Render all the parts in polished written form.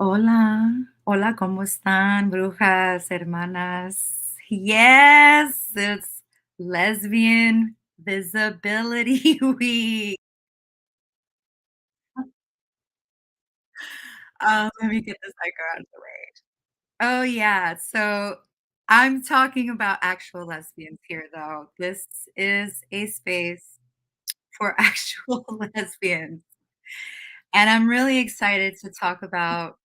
Hola, hola, ¿cómo están, brujas, hermanas? Yes, it's Lesbian Visibility Week. Let me get this icon out of the way. Oh, yeah, so I'm talking about actual lesbians here, though. This is a space for actual lesbians, and I'm really excited to talk about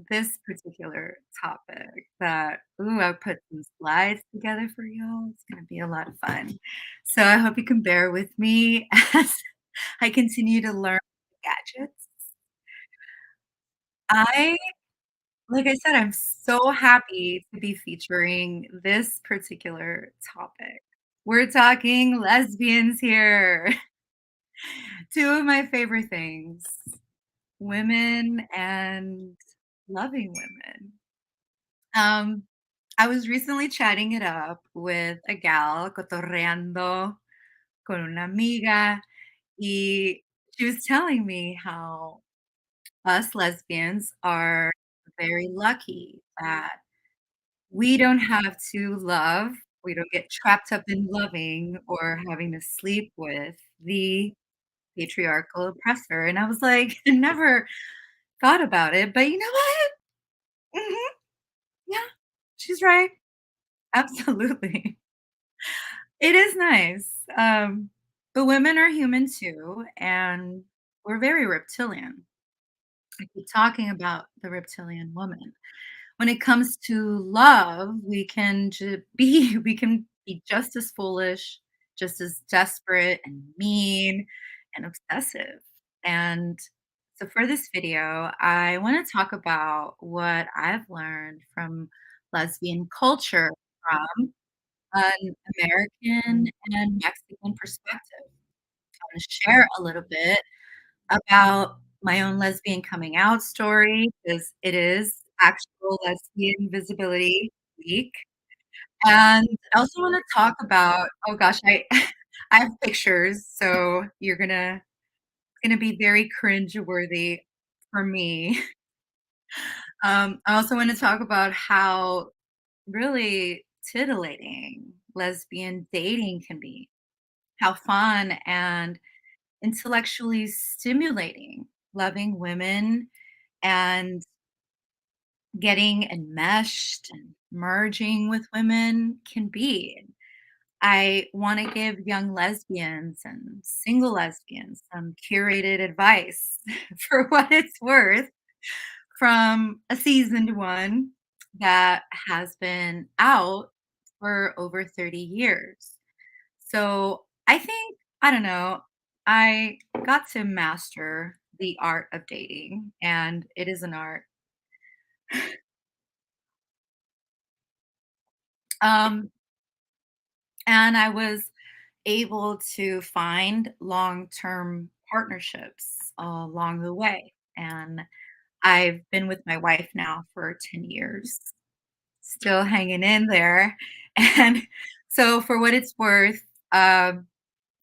this particular topic that I put some slides together for y'all. It's gonna be a lot of fun. So I hope you can bear with me as I continue to learn gadgets. I like I said, I'm so happy to be featuring this particular topic. We're talking lesbians here. Two of my favorite things, women and loving women. Um, I was recently chatting it up with a gal, cotorreando con una amiga, y she was telling me how us lesbians are very lucky that we don't have to love, we don't get trapped up in loving or having to sleep with the patriarchal oppressor. And I was like, I never thought about it, but you know what? Mhm, yeah, she's right. Absolutely. It is nice, but women are human too, and we're very reptilian. I keep talking about the reptilian woman. When it comes to love, we can be just as foolish, just as desperate and mean and obsessive. And so for this video, I want to talk about what I've learned from lesbian culture from an American and Mexican perspective. I wanna share a little bit about my own lesbian coming out story, because it is actual Lesbian Visibility Week, and I also wanna talk about oh gosh, I I have pictures, so gonna be very cringe-worthy for me. I also wanna talk about how really titillating lesbian dating can be. How fun and intellectually stimulating loving women and getting enmeshed and merging with women can be. I want to give young lesbians and single lesbians some curated advice for what it's worth from a seasoned one that has been out for over 30 years. So I think, I don't know, I got to master the art of dating, and it is an art. Um, and I was able to find long term partnerships along the way. And I've been with my wife now for 10 years, still hanging in there. And so, for what it's worth,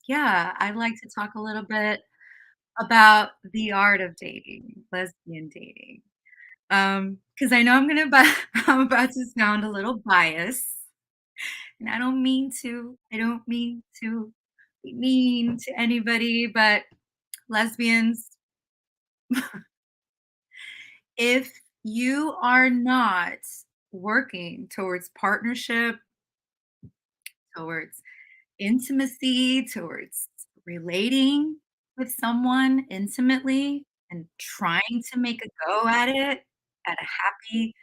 yeah, I'd like to talk a little bit about the art of dating, lesbian dating. Because I know I'm about to sound a little biased, and I don't mean to. I don't mean to be mean to anybody, but lesbians, if you are not working towards partnership, towards intimacy, towards relating with someone intimately and trying to make a go at it, at a happy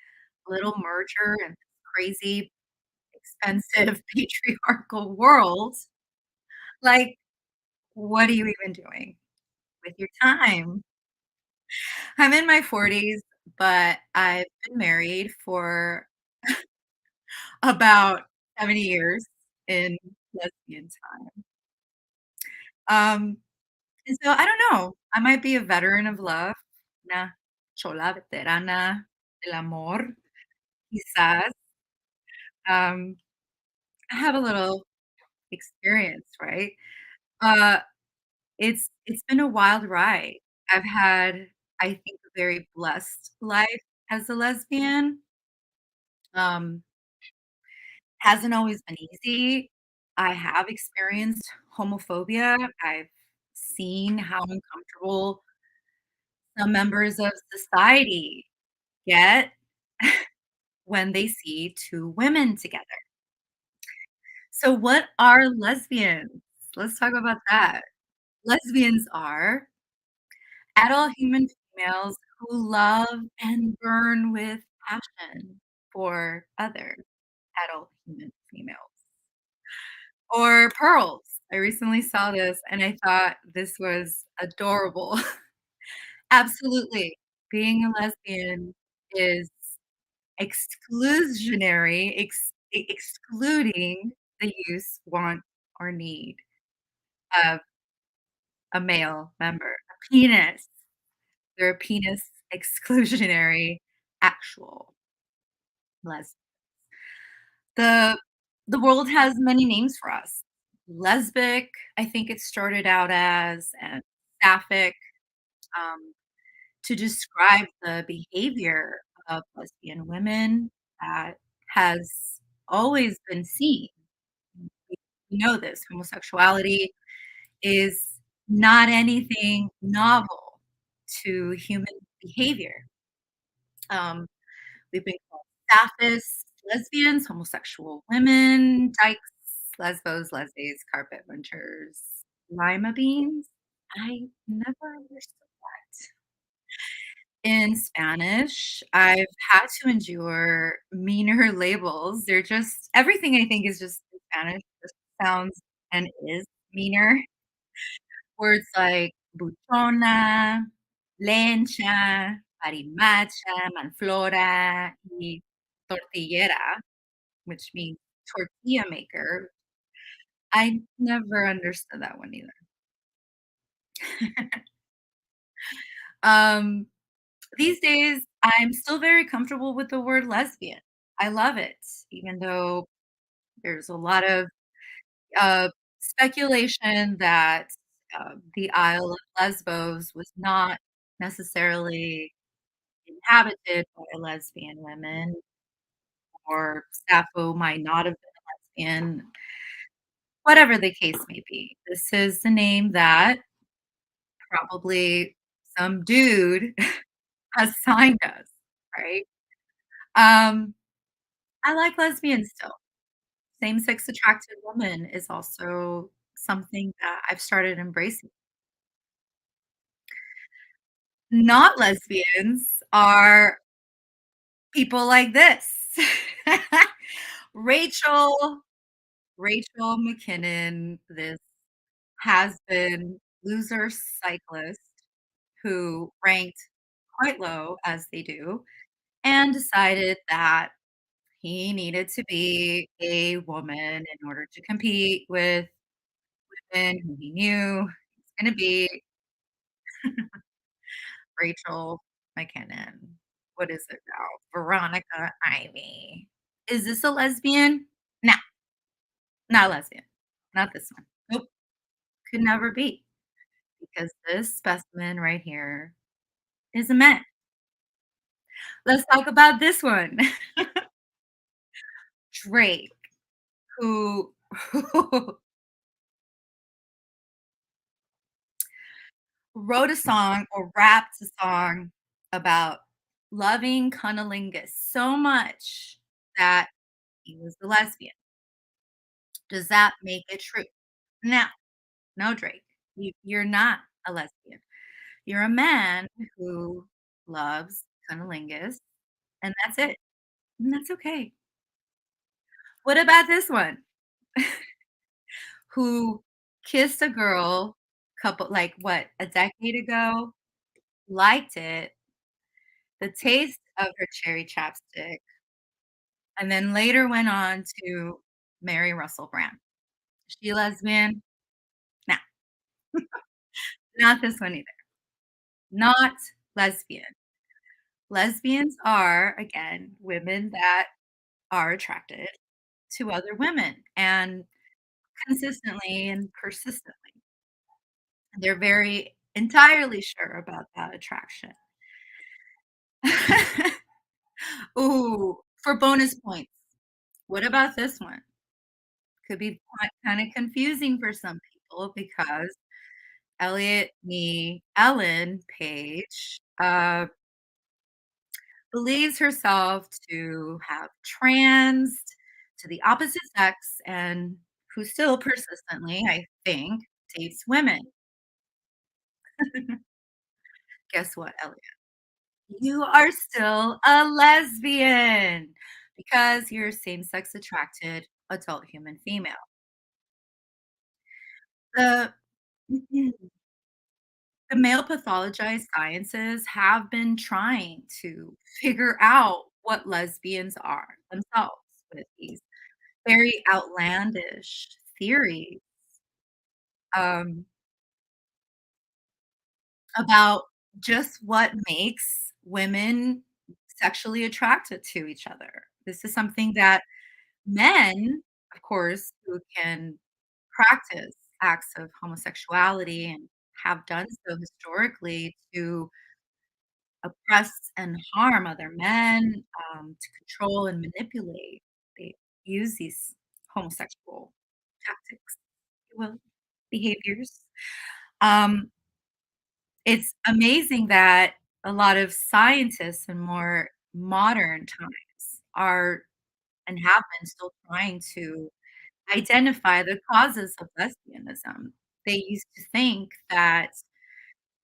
little merger in this crazy, expensive patriarchal world, like, what are you even doing with your time? I'm in my 40s, but I've been married for about 70 years in lesbian time. Um, and so I don't know, I might be a veteran of love, una chola veterana del amor, quizás. Um, I have a little experience, right? Uh, it's been a wild ride. I've had, I think, very blessed life as a lesbian. Um, hasn't always been easy. I have experienced homophobia. I've seen how uncomfortable some members of society get when they see 2 women together. So what are lesbians? Let's talk about that. Lesbians are adult human females who love and burn with passion for other adult human females. Or pearls. I recently saw this and I thought this was adorable. Absolutely. Being a lesbian is exclusionary, excluding the use, want, or need of a male member. A penis. They're a penis exclusionary actual lesbian. The the world has many names for us. Lesbic, I think it started out as, and sapphic, um, to describe the behavior of lesbian women that has always been seen. We know this, homosexuality is not anything novel to human behavior. Um, we've been called sappists, lesbians, homosexual women, dykes, lesbos, lesbies, carpet winters, lima beans. I never understood that. In Spanish, I've had to endure meaner labels. They're just everything I think is just in Spanish just sounds and is meaner. Words like buchona, lencha, parimacha, manflora, y tortillera, which means tortilla maker. I never understood that one either. Um, these days, I'm still very comfortable with the word lesbian. I love it, even though there's a lot of, uh, speculation that, the Isle of Lesbos was not necessarily inhabited by lesbian women, or Sappho might not have been a lesbian, whatever the case may be. This is the name that probably some dude assigned us, right? Um, I like lesbians still. Same-sex attracted woman is also something that I've started embracing. Not lesbians are people like this. Rachel Rachel McKinnon, this has-been loser cyclist who ranked quite low, as they do, and decided that he needed to be a woman in order to compete with women who he knew he was gonna be Rachel McKinnon. What is it now? Veronica Ivy. Is this a lesbian? No, not a lesbian. Not this one. Nope, could never be, because this specimen right here is a man. Let's talk about this one. Drake, who wrote a song or rapped a song about loving cunnilingus so much that he was a lesbian. Does that make it true? No, no, Drake. You're not a lesbian. You're a man who loves cunnilingus, and that's it. And that's okay. What about this one? Who kissed a girl couple like, what, a decade ago, liked it, the taste of her cherry chapstick, and then later went on to marry Russell Brand. Is she a lesbian? No, not this one either. Not lesbian. Lesbians are, again, women that are attracted to other women, and consistently and persistently. They're very entirely sure about that attraction. Ooh, for bonus points, what about this one? Could be kinda confusing for some people because Ellen Page, believes herself to have trans to the opposite sex and who still persistently, I think, dates women. Guess what, Elliot? You are still a lesbian because you're same-sex attracted adult human female. The the male pathologized sciences have been trying to figure out what lesbians are themselves with these very outlandish theories, um, about just what makes women sexually attracted to each other. This is something that men, of course, who can practice acts of homosexuality and have done so historically to oppress and harm other men, to control and manipulate. They use these homosexual tactics, if you will, behaviors. Um, it's amazing that a lot of scientists in more modern times are and have been still trying to identify the causes of lesbianism. They used to think that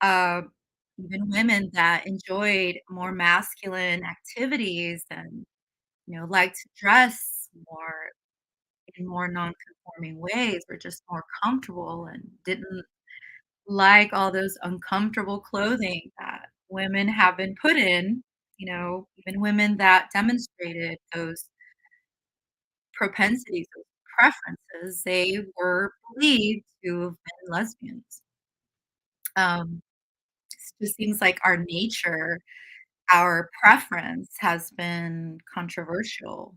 uh, even women that enjoyed more masculine activities and, liked to dress more in more non-conforming ways were just more comfortable and didn't like all those uncomfortable clothing that women have been put in, even women that demonstrated those propensities, those preferences, they were believed to have been lesbians. Um, it just seems like our nature, our preference has been controversial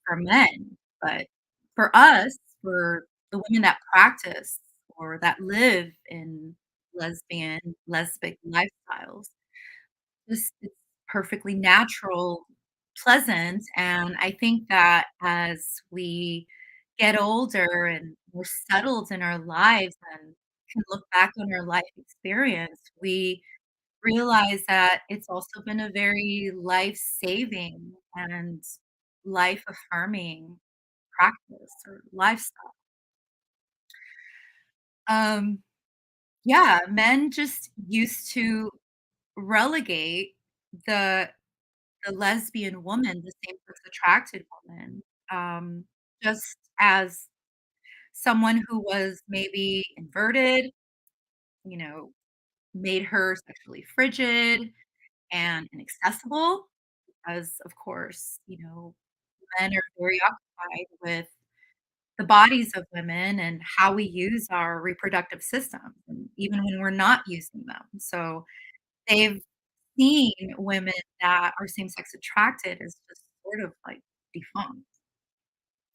for men, but for us, for the women that practice or that live in lesbic lifestyles, it's perfectly natural, pleasant, and I think that as we get older and more settled in our lives and can look back on our life experience, we realize that it's also been a very life-saving and life-affirming practice or lifestyle. Um, yeah, men just used to relegate the the lesbian woman, the same-sex attracted woman, um, just as someone who was maybe inverted, you know, made her sexually frigid and inaccessible, because, of course, men are very occupied with the bodies of women and how we use our reproductive systems, and even when we're not using them. So they've seen women that are same-sex attracted as just sort of like defunct.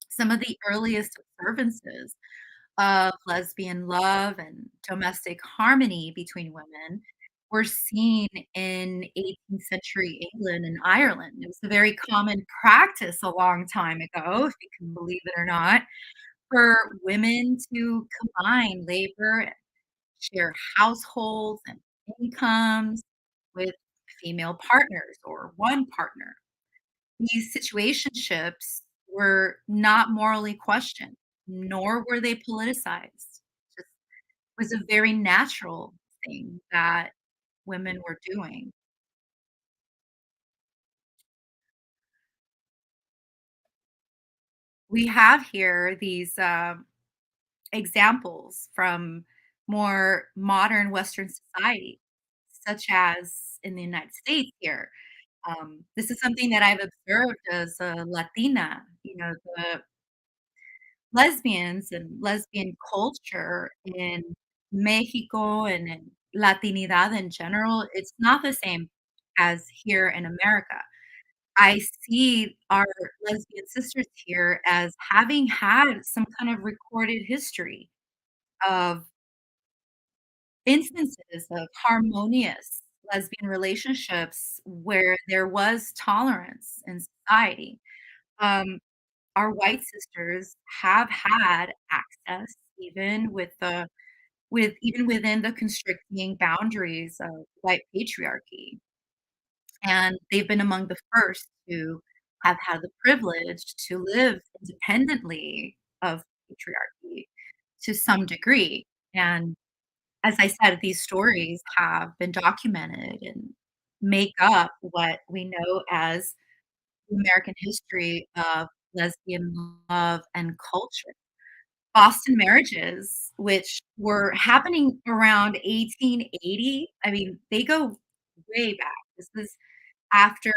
Some of the earliest observances of lesbian love and domestic harmony between women were seen in 18th century England and Ireland. It was a very common practice a long time ago, if you can believe it or not, for women to combine labor and share households and incomes with female partners or one partner. These situationships were not morally questioned, nor were they politicized. Just was a very natural thing that women were doing. We have here these, examples from more modern Western society, such as in the United States here. This is something that I've observed as a Latina, the lesbians and lesbian culture in Mexico and in Latinidad in general, it's not the same as here in America. I see our lesbian sisters here as having had some kind of recorded history of instances of harmonious lesbian relationships where there was tolerance in society. Um, our white sisters have had access even even within the constricting boundaries of white patriarchy, and they've been among the first to have had the privilege to live independently of patriarchy to some degree, and as I said, these stories have been documented and make up what we know as the American history of lesbian love and culture. Boston marriages, which were happening around 1880, I mean, they go way back. This is after,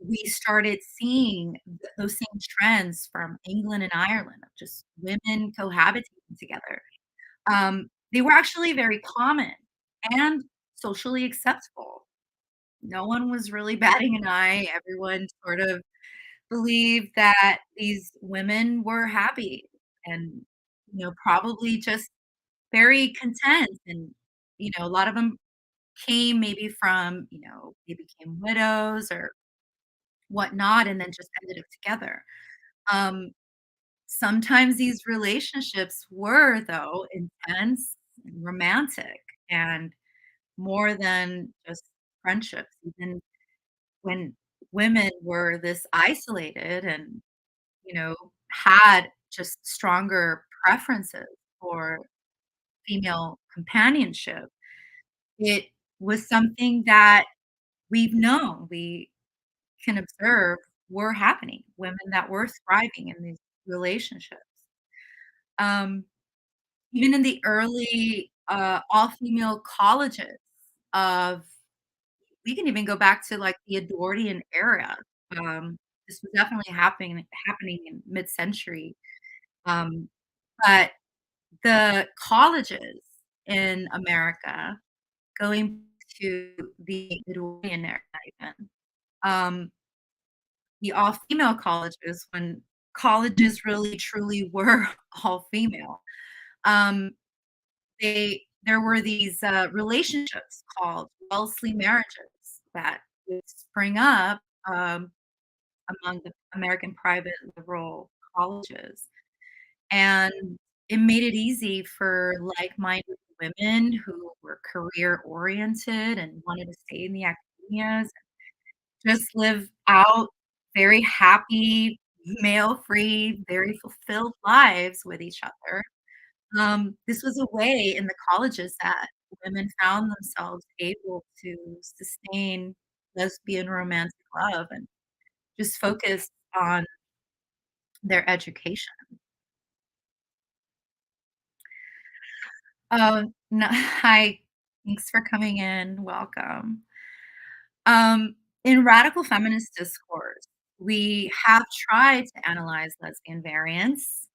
we started seeing those same trends from England and Ireland of just women cohabitating together. They were actually very common and socially acceptable. No one was really batting an eye. Everyone sort of believed that these women were happy and, probably just very content and, a lot of them came maybe from, they became widows or whatnot and then just ended up together. Um, Sometimes these relationships were, though, intense and romantic and more than just friendships, even when women were this isolated and, had just stronger preferences for female companionship. It was something that we can observe were happening, women that were thriving in these relationships. Um, Even in the early, all-female colleges of we can even go back to, like, the Edwardian era. This was definitely happening in mid-century, um, but the colleges in America, going to the Edwardian era even, um, the all-female colleges, when colleges really truly were all female, um, there were these, relationships called Wellesley marriages that would spring up, among the American private liberal colleges, and it made it easy for like-minded women who were career-oriented and wanted to stay in the academias, just live out very happy, male-free, very fulfilled lives with each other. This was a way in the colleges that women found themselves able to sustain lesbian romantic love and just focus on their education. Oh, no hi, thanks for coming in, welcome. In radical feminist discourse, we have tried to analyze lesbian variants,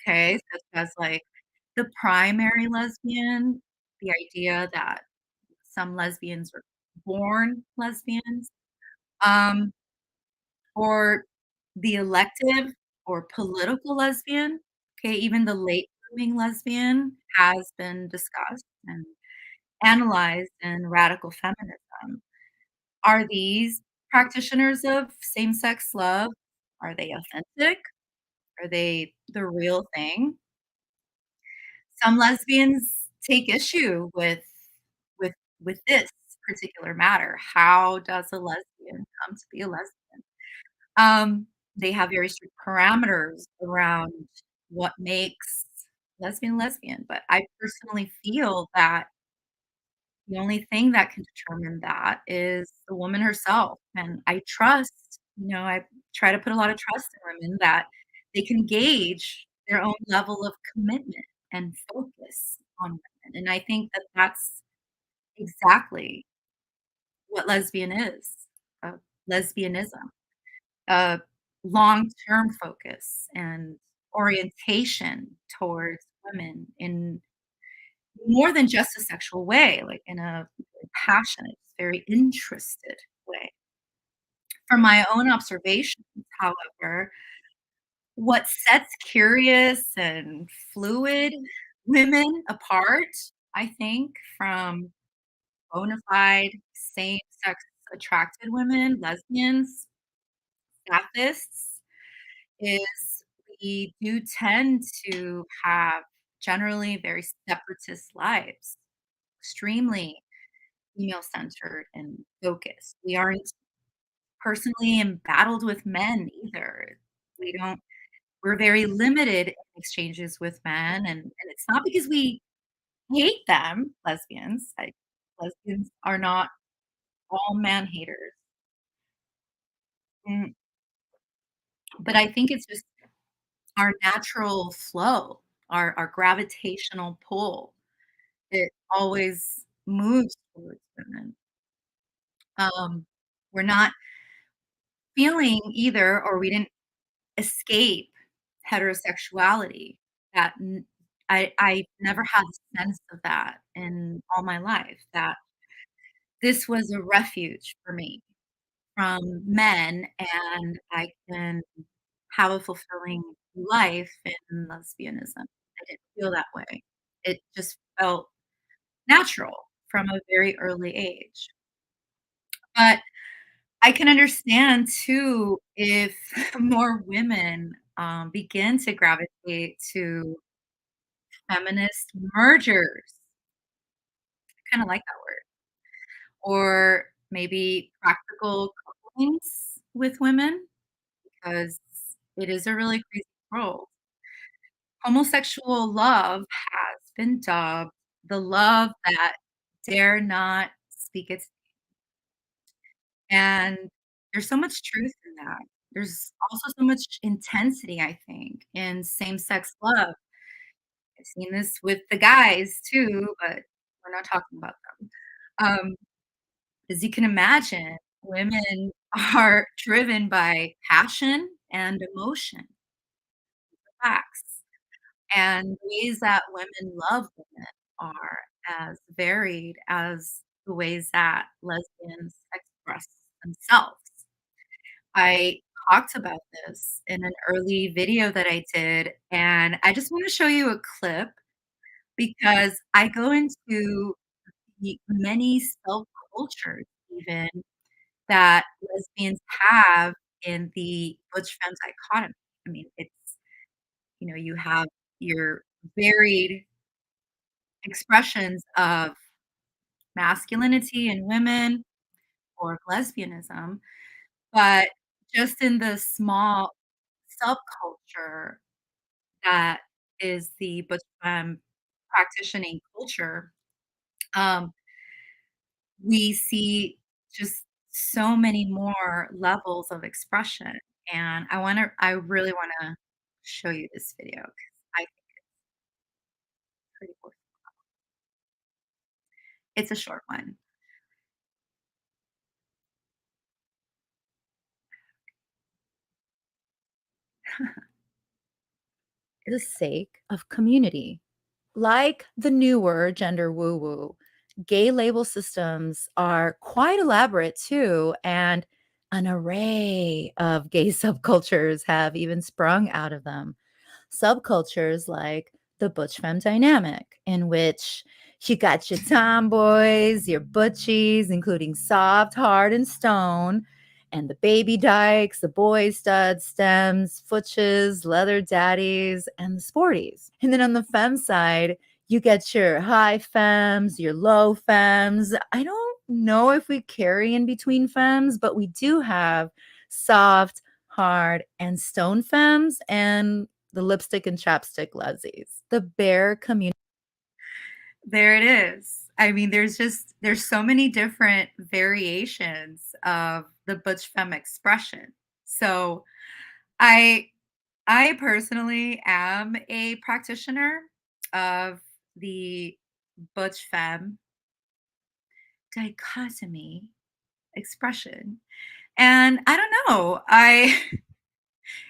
okay, such as, like, the primary lesbian, the idea that some lesbians are born lesbians, um, or the elective or political lesbian, okay, even the late blooming lesbian has been discussed and analyzed in radical feminism. Are these practitioners of same-sex love? Are they authentic? Are they the real thing? Some lesbians take issue with with this particular matter. How does a lesbian come to be a lesbian? They have very strict parameters around what makes lesbian, but I personally feel that the only thing that can determine that is the woman herself, and I trust, I try to put a lot of trust in women that they can gauge their own level of commitment and focus on women, and I think that that's exactly what lesbian is, lesbianism, a long-term focus and orientation towards women in more than just a sexual way, like in a very passionate, very interested way. From my own observations, however, what sets curious and fluid women apart, I think, from bona fide same-sex attracted women, lesbians, Saphists, is we do tend to have generally very separatist lives, extremely female-centered and focused. We aren't personally embattled with men either. We don't we're very limited in exchanges with men, and it's not because we hate them, lesbians are not all man haters. Mm, but I think it's just our natural flow, our gravitational pull. It always moves towards women. Um, we're not feeling either, or we didn't escape heterosexuality. That n I never had a sense of that in all my life, that this was a refuge for me from men, and I can have a fulfilling life in lesbianism. I didn't feel that way. It just felt natural from a very early age. But I can understand too if more women, begin to gravitate to feminist mergers. I kinda like that word. Or maybe practical couplings with women, because it is a really crazy world. Homosexual love has been dubbed the love that dare not speak its, and there's so much truth in that. There's also so much intensity, I think, in same-sex love. I've seen this with the guys too, but we're not talking about them. As you can imagine, women are driven by passion and emotion, facts, and ways that women love women are as varied as the ways that lesbians express themselves. I talked about this in an early video that I did, and I just wanna show you a clip because I go into the many subcultures even that lesbians have in the butch femme dichotomy. I mean, you have your varied expressions of masculinity in women or lesbianism, but just in the small subculture that is the butch femme practicing culture, um, we see just so many more levels of expression, and I really wanna show you this video 'cause I think it's pretty cool. It's a short one. The sake of community. Like the newer gender woo woo, gay label systems are quite elaborate too, and an array of gay subcultures have even sprung out of them. Subcultures like the butch femme dynamic, in which you got your tomboys, your butchies, including soft, hard, and stone, and the baby dykes, the boy studs, stems, futches, leather daddies, and the sporties. And then on the femme side, you get your high femmes, your low femmes. I don't know if we carry in between femmes, but we do have soft, hard, and stone femmes, and the lipstick and chapstick lezzies. The bare community. There it is. I mean, there's so many different variations of the butch femme expression. So I I personally am a practitioner of the butch femme dichotomy expression. And I don't know, I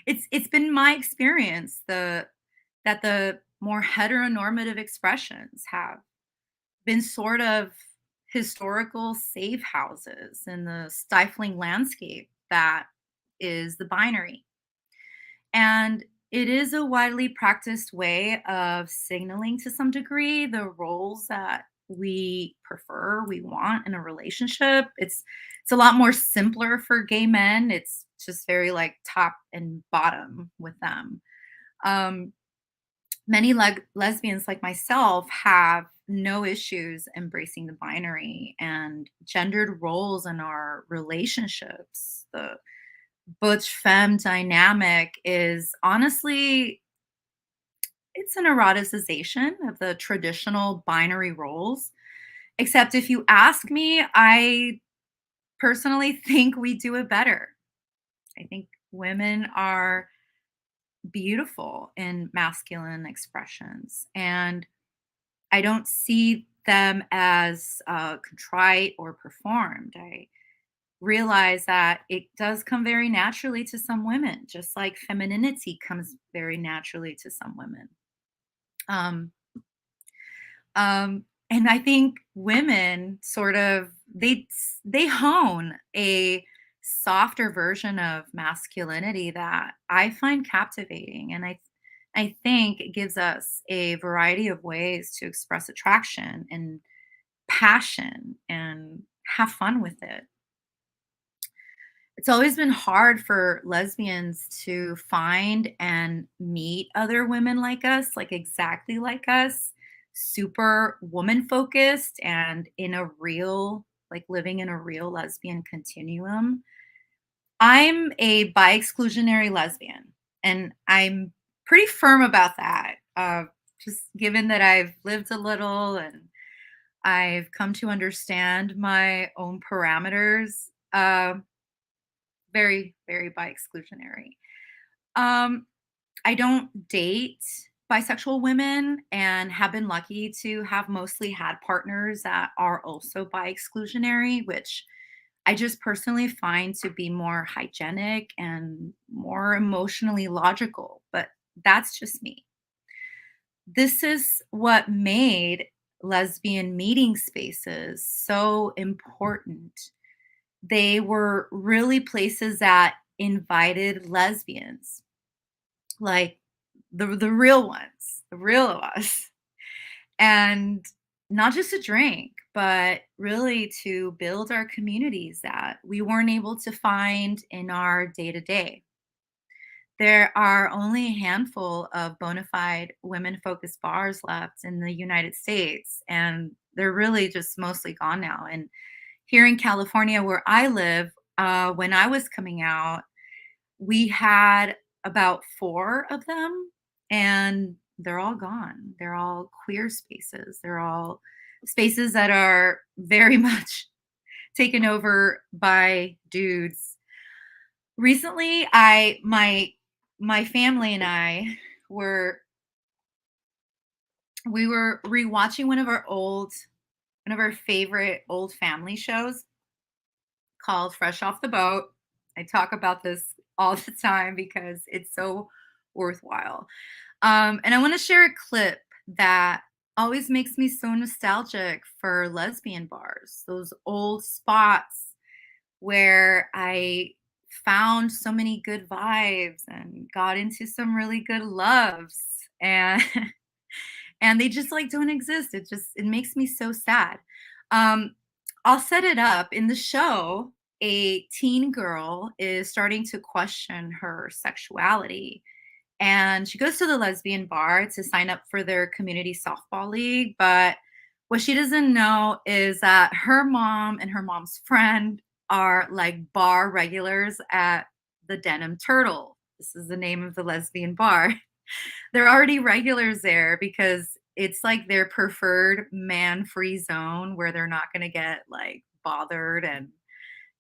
it's been my experience that the more heteronormative expressions have been sort of historical safe houses in the stifling landscape that is the binary. And it is a widely practiced way of signaling to some degree the roles that we prefer, we want in a relationship. It's a lot more simpler for gay men. It's just very like top and bottom with them. Um, Many lesbians like myself have no issues embracing the binary and gendered roles in our relationships. The butch femme dynamic is honestly, it's an eroticization of the traditional binary roles. Except if you ask me, I personally think we do it better. I think women are beautiful in masculine expressions, and I don't see them as contrite or performed. I realize that it does come very naturally to some women, just like femininity comes very naturally to some women. Um, and I think women sort of they hone a softer version of masculinity that I find captivating, and I think it gives us a variety of ways to express attraction and passion and have fun with it. It's always been hard for lesbians to find and meet other women like us, like exactly like us, super woman focused and in a real, like living in a real lesbian continuum. I'm a bi exclusionary lesbian, and I'm pretty firm about that. Just given that I've lived a little and I've come to understand my own parameters. Very, very bi exclusionary. Um, I don't date bisexual women and have been lucky to have mostly had partners that are also bi exclusionary, which I just personally find to be more hygienic and more emotionally logical. But that's just me. This is what made lesbian meeting spaces so important. They were really places that invited lesbians, like the real ones, the real of us, and not just to drink, but really to build our communities that we weren't able to find in our day to day. There are only a handful of bona fide women focused bars left in the United States, and they're really just mostly gone now. And here in California, where I live, when I was coming out, we had about four of them, and they're all gone. They're all queer spaces. They're all spaces that are very much taken over by dudes. Recently, my family and I were we were rewatching one of our favorite old family shows called Fresh Off the Boat. I talk about this all the time because it's so worthwhile. And I want to share a clip that always makes me so nostalgic for lesbian bars, those old spots where I found so many good vibes and got into some really good loves. And and they just like don't exist. It makes me so sad. Um, I'll set it up in the show. A teen girl is starting to question her sexuality, and she goes to the lesbian bar to sign up for their community softball league. But what she doesn't know is that her mom and her mom's friend are like bar regulars at the Denim Turtle. This is the name of the lesbian bar. They're already regulars there because it's like their preferred man-free zone where they're not gonna get, like, bothered, and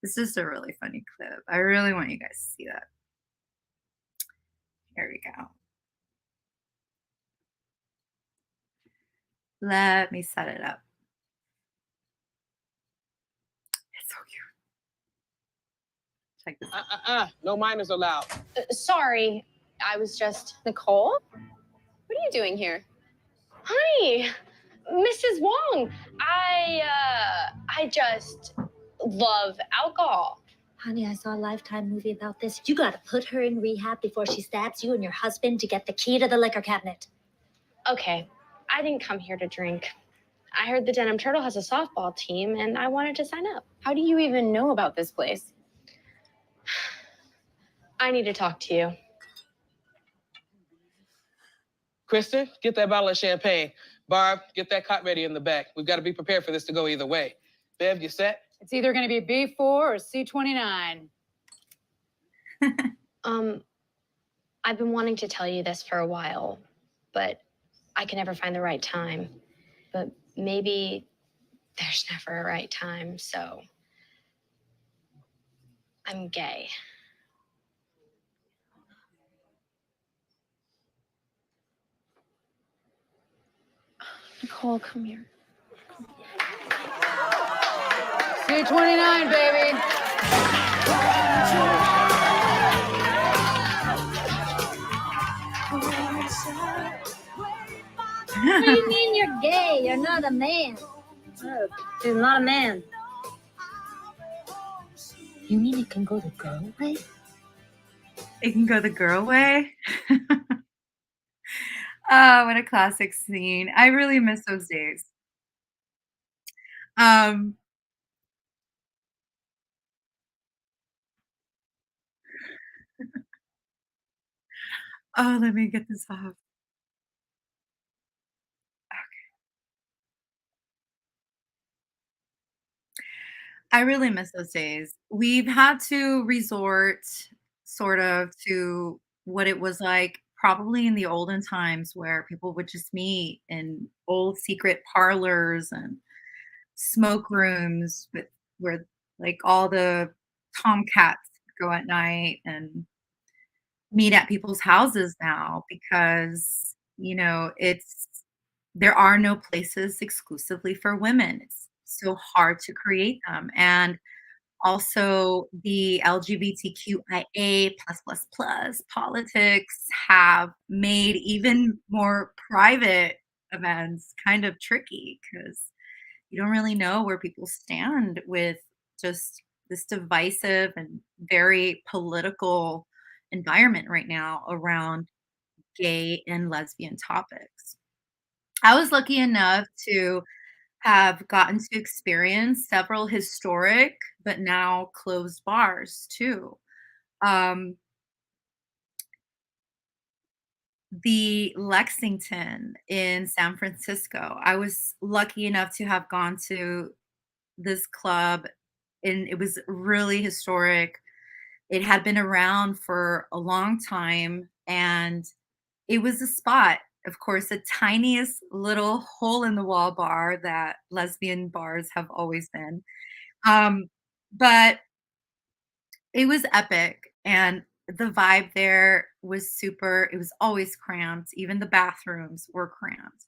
it's just a really funny clip. I really want you guys to see that. Here we go. Let me set it up. It's so cute. Check this out. No minors allowed. Sorry, I was just Nicole. What are you doing here? Hi, Mrs. Wong. I just love alcohol. Honey, I saw a Lifetime movie about this. You gotta put her in rehab before she stabs you and your husband to get the key to the liquor cabinet. Okay, I didn't come here to drink. I heard the Denim Turtle has a softball team and I wanted to sign up. How do you even know about this place? I need to talk to you. Kristen, get that bottle of champagne. Barb, get that cot ready in the back. We've got to be prepared for this to go either way. Bev, you set? It's either going to be B4 or C29. Um, I've been wanting to tell you this for a while, but I can never find the right time. But maybe there's never a right time, so I'm gay. Nicole, come here. C29, baby. What do you mean you're gay? You're not a man. Oh, you're not a man. You mean it can go the girl way? It can go the girl way. Oh, what a classic scene. I really miss those days. Um, oh, let me get this off. I really miss those days. We've had to resort sort of to what it was like probably in the olden times where people would just meet in old secret parlors and smoke rooms with where like all the tomcats go at night and meet at people's houses now because, it's there are no places exclusively for women. It's so hard to create them. And also the LGBTQIA plus plus politics have made even more private events kind of tricky because you don't really know where people stand with just this divisive and very political environment right now around gay and lesbian topics. I was lucky enough to have gotten to experience several historic but now closed bars too. Um, the Lexington in San Francisco, I was lucky enough to have gone to this club, and it was really historic. It had been around for a long time, and it was a spot, of course, the tiniest little hole in the wall bar that lesbian bars have always been. Um, but it was epic, and the vibe there was super. It was always cramped. Even the bathrooms were cramped.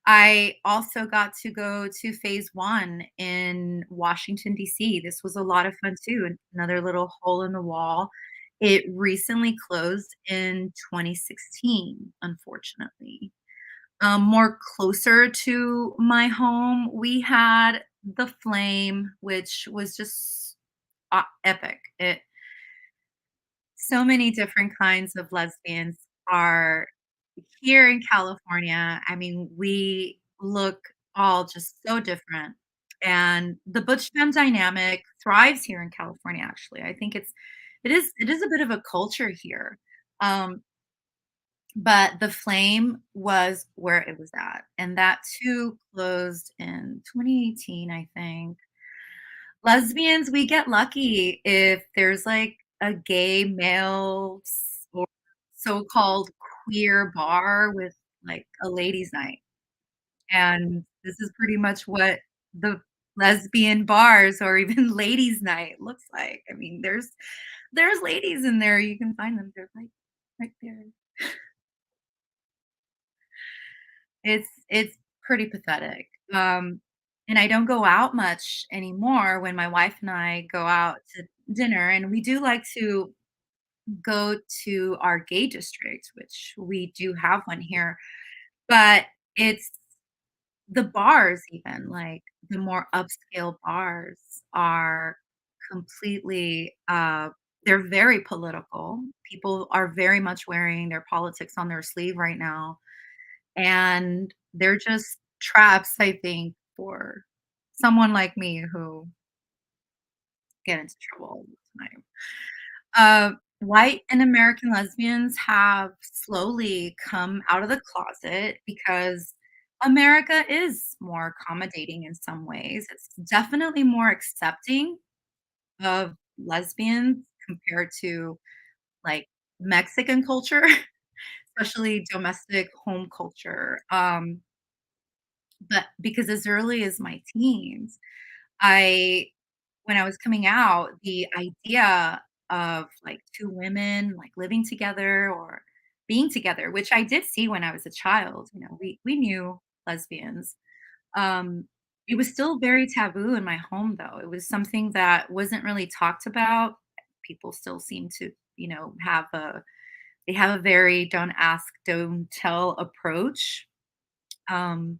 I also got to go to phase 1 in Washington, DC. This was a lot of fun too, another little hole in the wall. It recently closed in 2016, unfortunately. More closer to my home, we had The Flame, which was just, epic. It So many different kinds of lesbians are here in California. I mean, we look all just so different, and the butch femme dynamic thrives here in California, actually. I think it is a bit of a culture here. Um, but The Flame was where it was at, and that too closed in 2018, I think. Lesbians, we get lucky if there's, like, a gay male or so-called queer bar with, like, a ladies' night, and this is pretty much what the lesbian bars or even ladies' night looks like. I mean, there's ladies in there, you can find them, they're, like, right there. It's pretty pathetic, and I don't go out much anymore when my wife and I go out to dinner, and we do like to go to our gay district, which we do have one here, but it's the bars even, like, the more upscale bars are completely, they're very political. People are very much wearing their politics on their sleeve right now, and they're just traps, I think, for someone like me who get into trouble all the time. White and American lesbians have slowly come out of the closet because America is more accommodating in some ways. It's definitely more accepting of lesbians compared to like Mexican culture, especially domestic home culture. But because as early as my teens, I when I was coming out, the idea of, like, 2 women, like, living together or being together, which I did see when I was a child, we knew lesbians. Um, it was still very taboo in my home, though. It was something that wasn't really talked about. People still seem to, have a very don't ask, don't tell approach. Um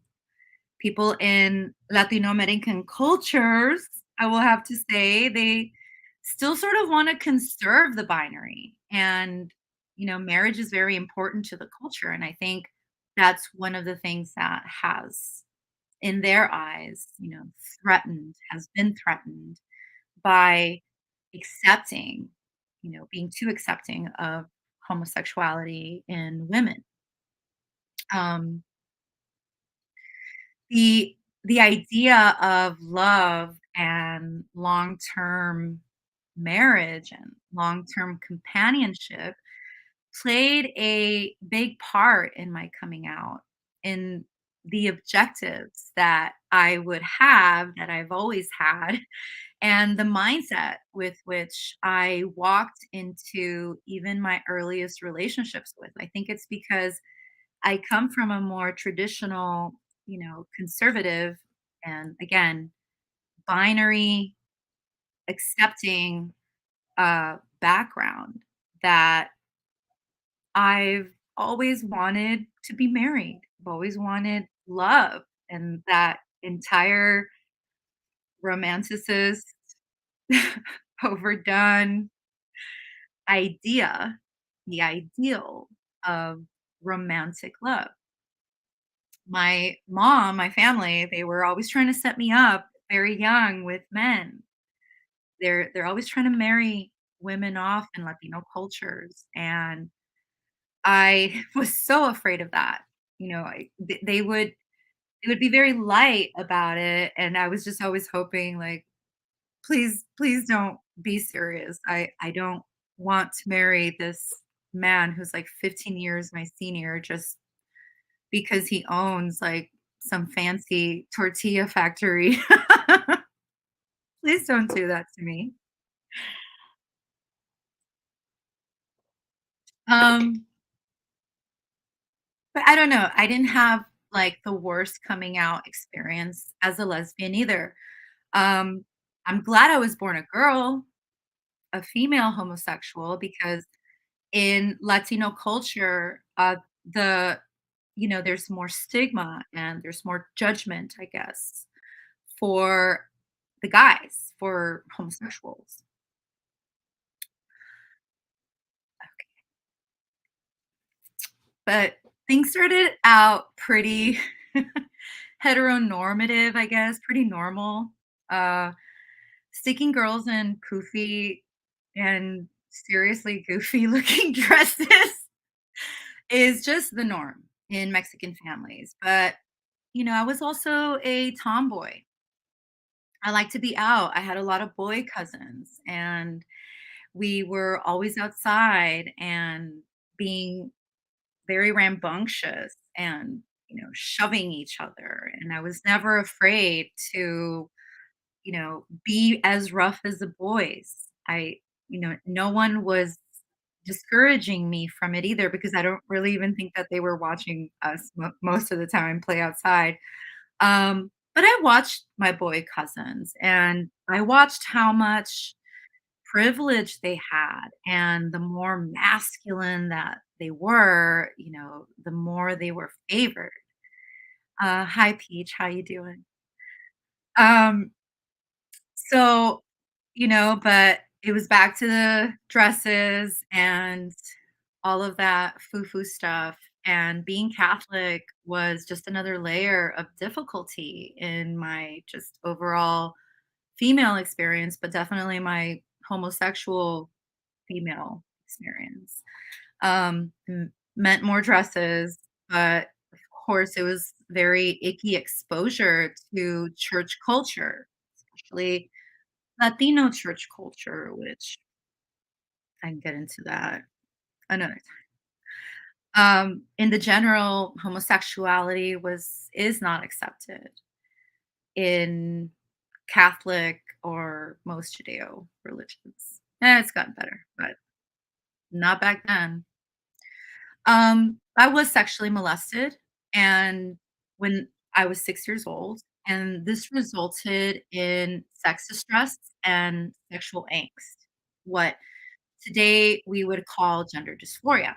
People in Latino American cultures, I will have to say, they still sort of wanna conserve the binary, and, marriage is very important to the culture, and I think that's one of the things that has, in their eyes, has been threatened by accepting, being too accepting of homosexuality in women. Um the idea of love and long-term marriage and long-term companionship played a big part in my coming out, in the objectives that I would have, that I've always had, and the mindset with which I walked into even my earliest relationships with. I think it's because I come from a more traditional, conservative and again, binary accepting background that I've always wanted to be married. I've always wanted love and that entire romanticist, overdone idea, the ideal of romantic love. My family, they were always trying to set me up very young with men. They're always trying to marry women off in Latino cultures, and I was so afraid of that. They would be very light about it, and I was just always hoping, like, please don't be serious. I don't want to marry this man who's like 15 years my senior just because he owns, like, some fancy tortilla factory. Please don't do that to me. Um, but I don't know, I didn't have, like, the worst coming out experience as a lesbian either. Um, I'm glad I was born a girl, a female homosexual, because in Latino culture, the there's more stigma and there's more judgment, I guess, for the guys, for homosexuals. But things started out pretty heteronormative, I guess, pretty normal. Uh, Sticking girls in poofy and seriously goofy looking dresses is just the norm in Mexican families. But, I was also a tomboy. I like to be out. I had a lot of boy cousins, and we were always outside and being very rambunctious and, shoving each other. And I was never afraid to, be as rough as the boys. No one was discouraging me from it either because I don't really even think that they were watching us most of the time play outside. But I watched my boy cousins and I watched how much privilege they had, and the more masculine that they were, the more they were favored. Hi Peach, how you doing? Um, so, but it was back to the dresses and all of that foo-foo stuff, and being Catholic was just another layer of difficulty in my just overall female experience, but definitely my homosexual female experience. Meant more dresses, but of course, it was very icky exposure to church culture, especially Latino church culture, which I can get into that another time. In the general, homosexuality is not accepted in Catholic or most Judeo religions. It's gotten better, but not back then. I was sexually molested, and when I was 6 years old, and this resulted in sex distress and sexual angst, what today we would call gender dysphoria.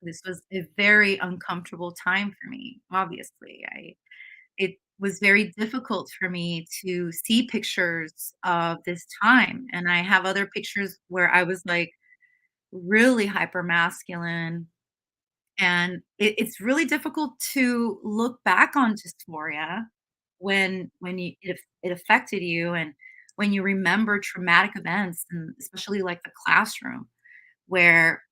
This was a very uncomfortable time for me, obviously. I It was very difficult for me to see pictures of this time, and I have other pictures where I was, like, really hyper masculine. And it's really difficult to look back on dysphoria when it affected you and when you remember traumatic events, and especially like the classroom where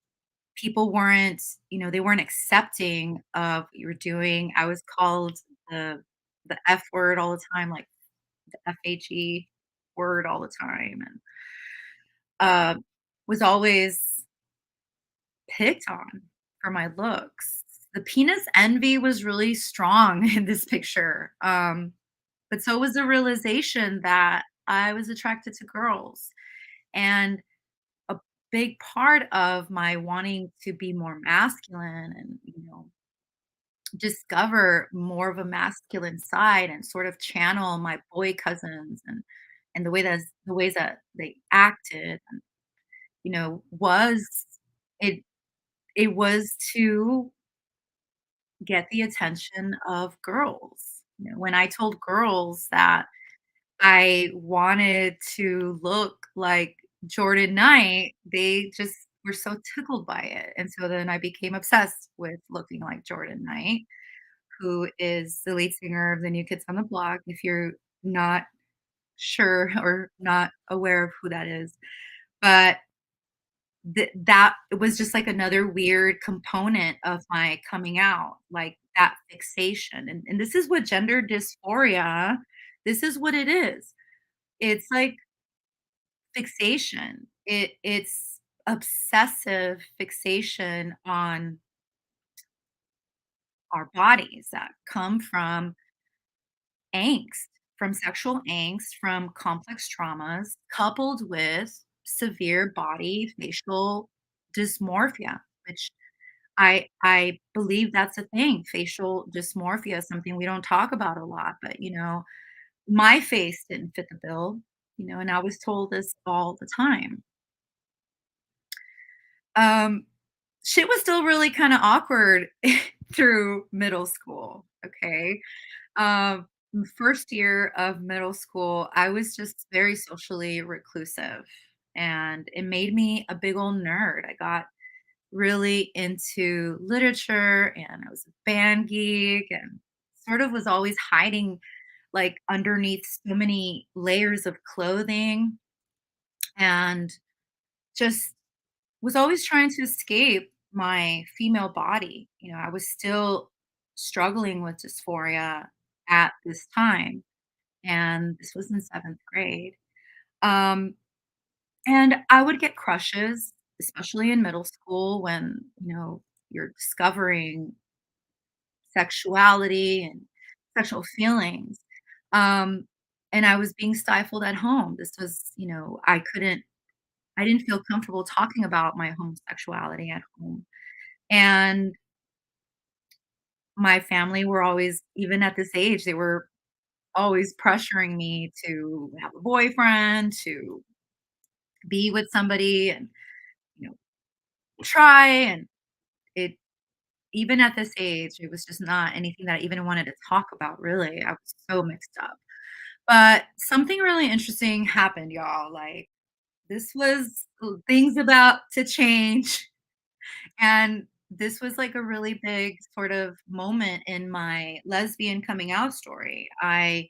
people weren't, they weren't accepting of what you were doing. I was called the the F word all the time, like the FHE word all the time, and uh, was always picked on for my looks. The penis envy was really strong in this picture, but so was the realization that I was attracted to girls, and a big part of my wanting to be more masculine and, discover more of a masculine side and sort of channel my boy cousins and the ways that they acted, and, was it it was to get the attention of girls. When I told girls that I wanted to look like Jordan Knight, they just were so tickled by it. And so then I became obsessed with looking like Jordan Knight, who is the lead singer of the New Kids on the Block, if you're not sure or not aware of who that is. But that was just like another weird component of my coming out, like that fixation. And this is what gender dysphoria, this is what it is. It's like fixation. It's obsessive fixation on our bodies that come angst, from sexual angst, from complex traumas, coupled with severe body facial dysmorphia, which I believe that's a thing. Facial dysmorphia is something we don't talk about a lot, but, my face didn't fit the bill, and I was told this all the time. Um, Shit was still really kinda awkward through middle school, okay? First year of middle school, I was just very socially reclusive, and it made me a big old nerd. I got really into literature, and I was a band geek, and sort of was always hiding, like, underneath so many layers of clothing, and just was always trying to escape my female body. I was still struggling with dysphoria at this time, and this was in 7th grade. Um, and I would get crushes, especially in middle school when, you're discovering sexuality and sexual feelings. Um, and I was being stifled at home. This was, I didn't feel comfortable talking about my homosexuality at home. And my family were always, even at this age, they were always pressuring me to have a boyfriend, to be with somebody, and, you know, try. And it, even at this age, it was just not anything that I even wanted to talk about, really. I was so mixed up. But something really interesting happened, y'all. Like, this was things about to change. And this was like a really big sort of moment in my lesbian coming out story. I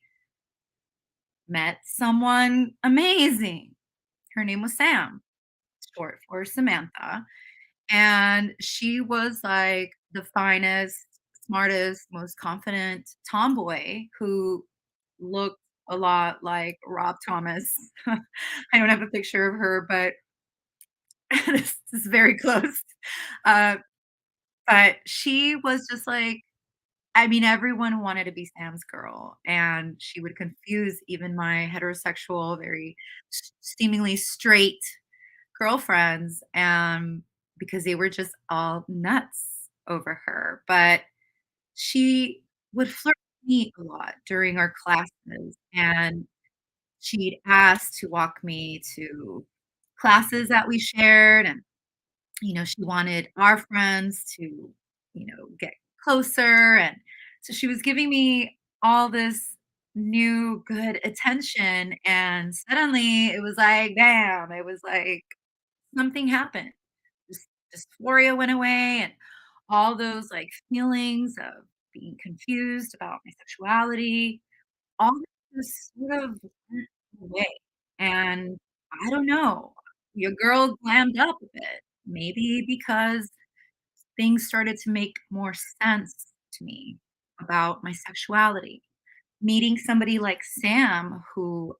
met someone amazing. Her name was Sam, short for Samantha. And she was like the finest, smartest, most confident tomboy who looked a lot like Rob Thomas. I don't have a picture of her, but this is very close. Uh, but she was just like, I mean, everyone wanted to be Sam's girl, and she would confuse even my heterosexual, very seemingly straight girlfriends, because they were just all nuts over her. But she would flirt with me a lot during our classes, and she'd ask to walk me to classes that we shared, and she wanted our friends to, get closer. And so she was giving me all this new good attention. And suddenly it was like, bam, it was like something happened. This dysphoria went away, and all those like feelings of being confused about my sexuality, all this sort of went away. And I don't know, your girl glammed up a bit, maybe because things started to make more sense to me about my sexuality. Meeting somebody like Sam who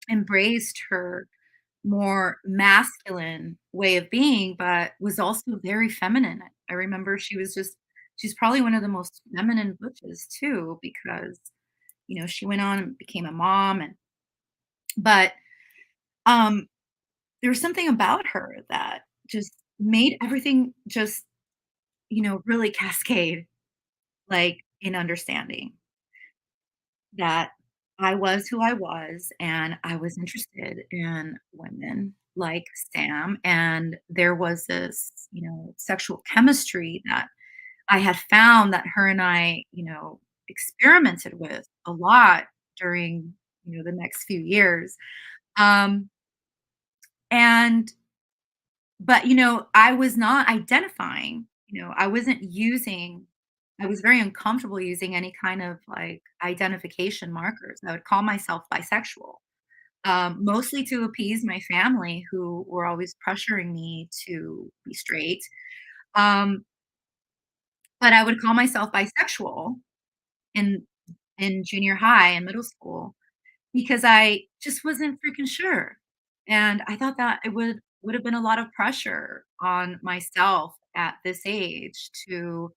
embraced her more masculine way of being, but was also very feminine. I remember she's probably one of the most feminine butches too, because she went on and became a mom. And but um there was something about her that just made everything just really cascade, like in understanding that I was who I was, and I was interested in women like Sam. And there was this sexual chemistry that I had found that her and I experimented with a lot during the next few years. um and But, I was not identifying, I wasn't using I was very uncomfortable using any kind of, like, identification markers. I would call myself bisexual, mostly to appease my family who were always pressuring me to be straight. Um, but I would call myself bisexual in junior high and middle school because I just wasn't freaking sure. And I thought that it would have been a lot of pressure on myself at this age to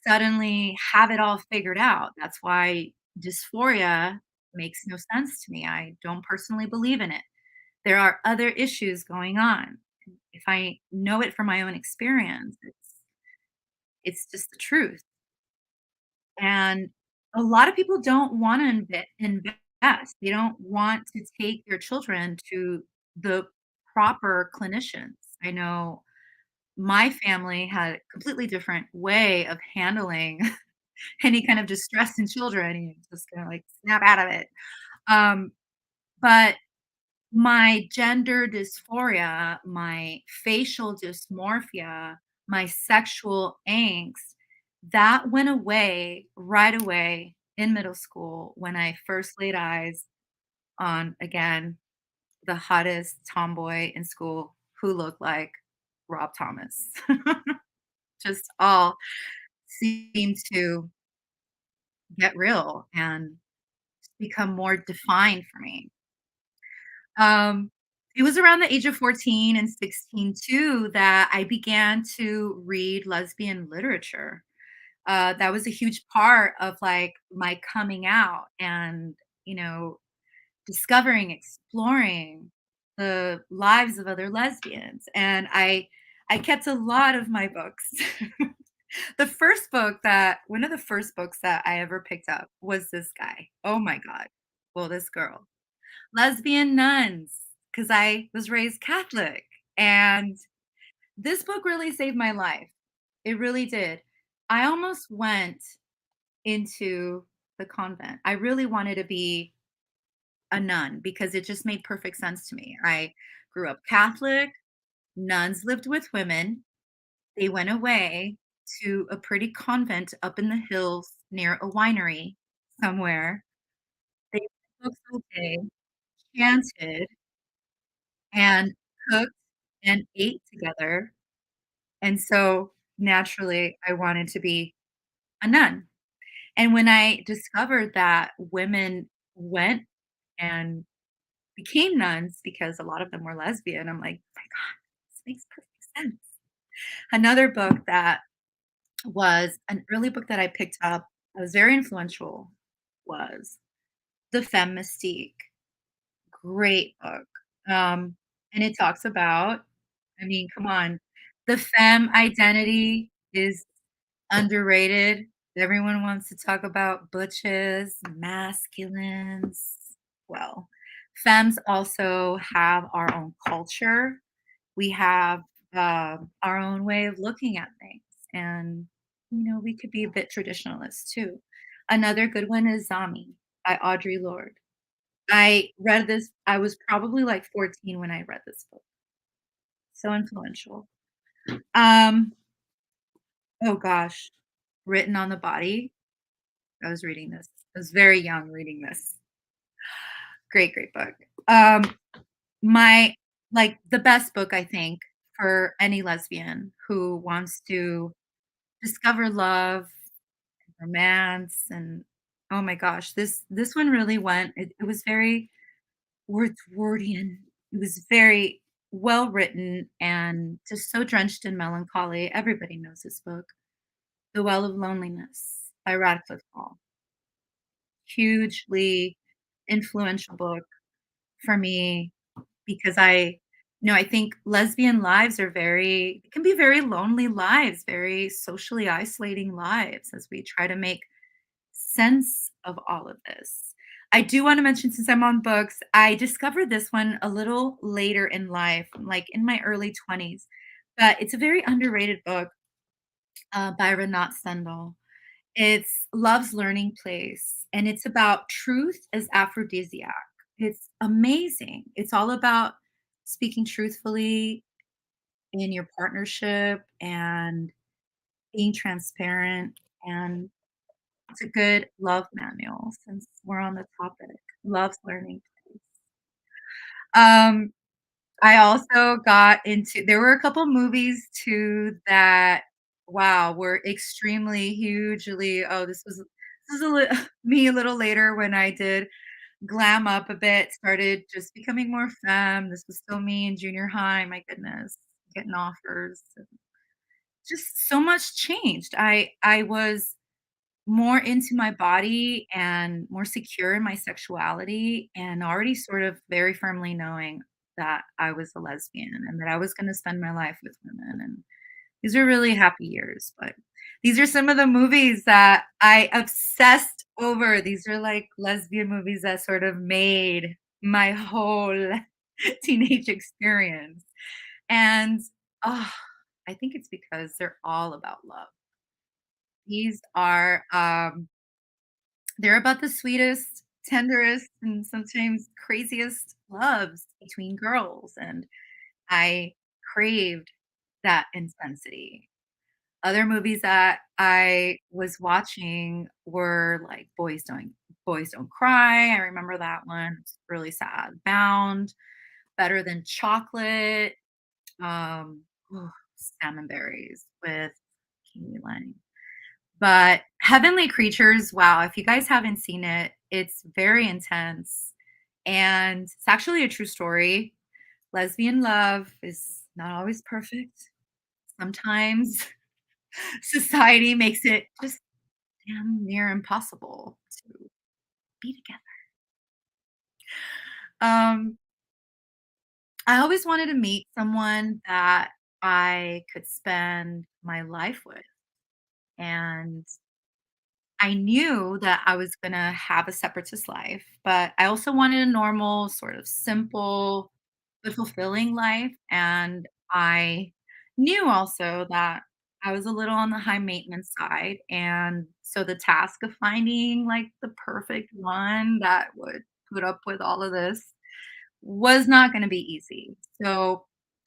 suddenly have it all figured out. That's why dysphoria makes no sense to me. I don't personally believe in it. There are other issues going on. If I know it from my own experience, it's just the truth. And a lot of people don't wanna invest. They don't want to take their children to the proper clinicians. I know my family had a completely different way of handling any kind of distress in children. You just kinda, like, snap out of it. Um, but my gender dysphoria, my facial dysmorphia, my sexual angst, that went away right away in middle school when I first laid eyes on, again, the hottest tomboy in school who looked like Rob Thomas. Just all seemed to get real and become more defined for me. Um, it was around the age of 14 and 16 too that I began to read lesbian literature. That was a huge part of like my coming out and, you know, discovering, exploring the lives of other lesbians. And I kept a lot of my books. One of the first books that I ever picked up was this guy. Oh my God. Well, this girl. Lesbian Nuns, because I was raised Catholic. And this book really saved my life. It really did. I almost went into the convent. I really wanted to be a nun because it just made perfect sense to me. I grew up Catholic, nuns lived with women. they went away to a pretty convent up in the hills near a winery somewhere. They read books all day, chanted, and cooked and ate together, and so, naturally, I wanted to be a nun. And when I discovered that women went and became nuns because a lot of them were lesbian, I'm like, "Oh my god, this makes perfect sense." Another book that was an early book that I picked up, that was very influential, was The Femme Mystique. Great book. Um, and it talks about, I mean, come on, the femme identity is underrated. Everyone wants to talk about butches, masculines. Well, femmes also have our own culture. We have our own way of looking at things. And, we could be a bit traditionalist too. Another good one is Zami by Audre Lorde. I was probably like 14 when I read this book. So influential. Um, oh gosh, Written on the Body. I was reading this. I was very young reading this. Great, great book. Um, my the best book I think for any lesbian who wants to discover love, romance, and oh my gosh, this one really went. It was very Wordsworthian. It was very well written and just so drenched in melancholy. Everybody knows this book, The Well of Loneliness by Radcliffe Hall. Hugely influential book for me because I think lesbian lives are very it can be very lonely lives, very socially isolating lives as we try to make sense of all of this. I do wanna mention since I'm on books, I discovered this one a little later in life, like in my early 20s, but it's a very underrated book, by Renat Stendhal. It's Love's Learning Place, and it's about truth as aphrodisiac. It's amazing. It's all about speaking truthfully in your partnership and being transparent, and it's a good love manual since we're on the topic. Love's Learning Place. Um, I also got into there were a couple movies too that, wow, were extremely hugely this was me a little later when I did glam up a bit, started just becoming more femme. This was still me in junior high, my goodness, getting offers. Just so much changed. I was more into my body and more secure in my sexuality and already sort of very firmly knowing that I was a lesbian and that I was gonna spend my life with women, and these are really happy years, but these are some of the movies that I obsessed over. These are, like, lesbian movies that sort of made my whole teenage experience, and, oh, I think it's because they're all about love. These are, they're about the sweetest, tenderest, and sometimes craziest loves between girls, and I craved that intensity. Other movies that I was watching were, like, Boys Don't Cry, I remember that one, it's really sad. Bound, Better Than Chocolate, um, Salmon Berries with Kiwi Lang. But Heavenly Creatures, wow, if you guys haven't seen it, it's very intense, and it's actually a true story. Lesbian love is not always perfect. Sometimes society makes it just damn near impossible to be together. Um, I always wanted to meet someone that I could spend my life with, and I knew that I was gonna have a separatist life, but I also wanted a normal, sort of simple, but fulfilling life, and I knew also that I was a little on the high maintenance side, and so the task of finding, like, the perfect one that would put up with all of this was not gonna be easy. So,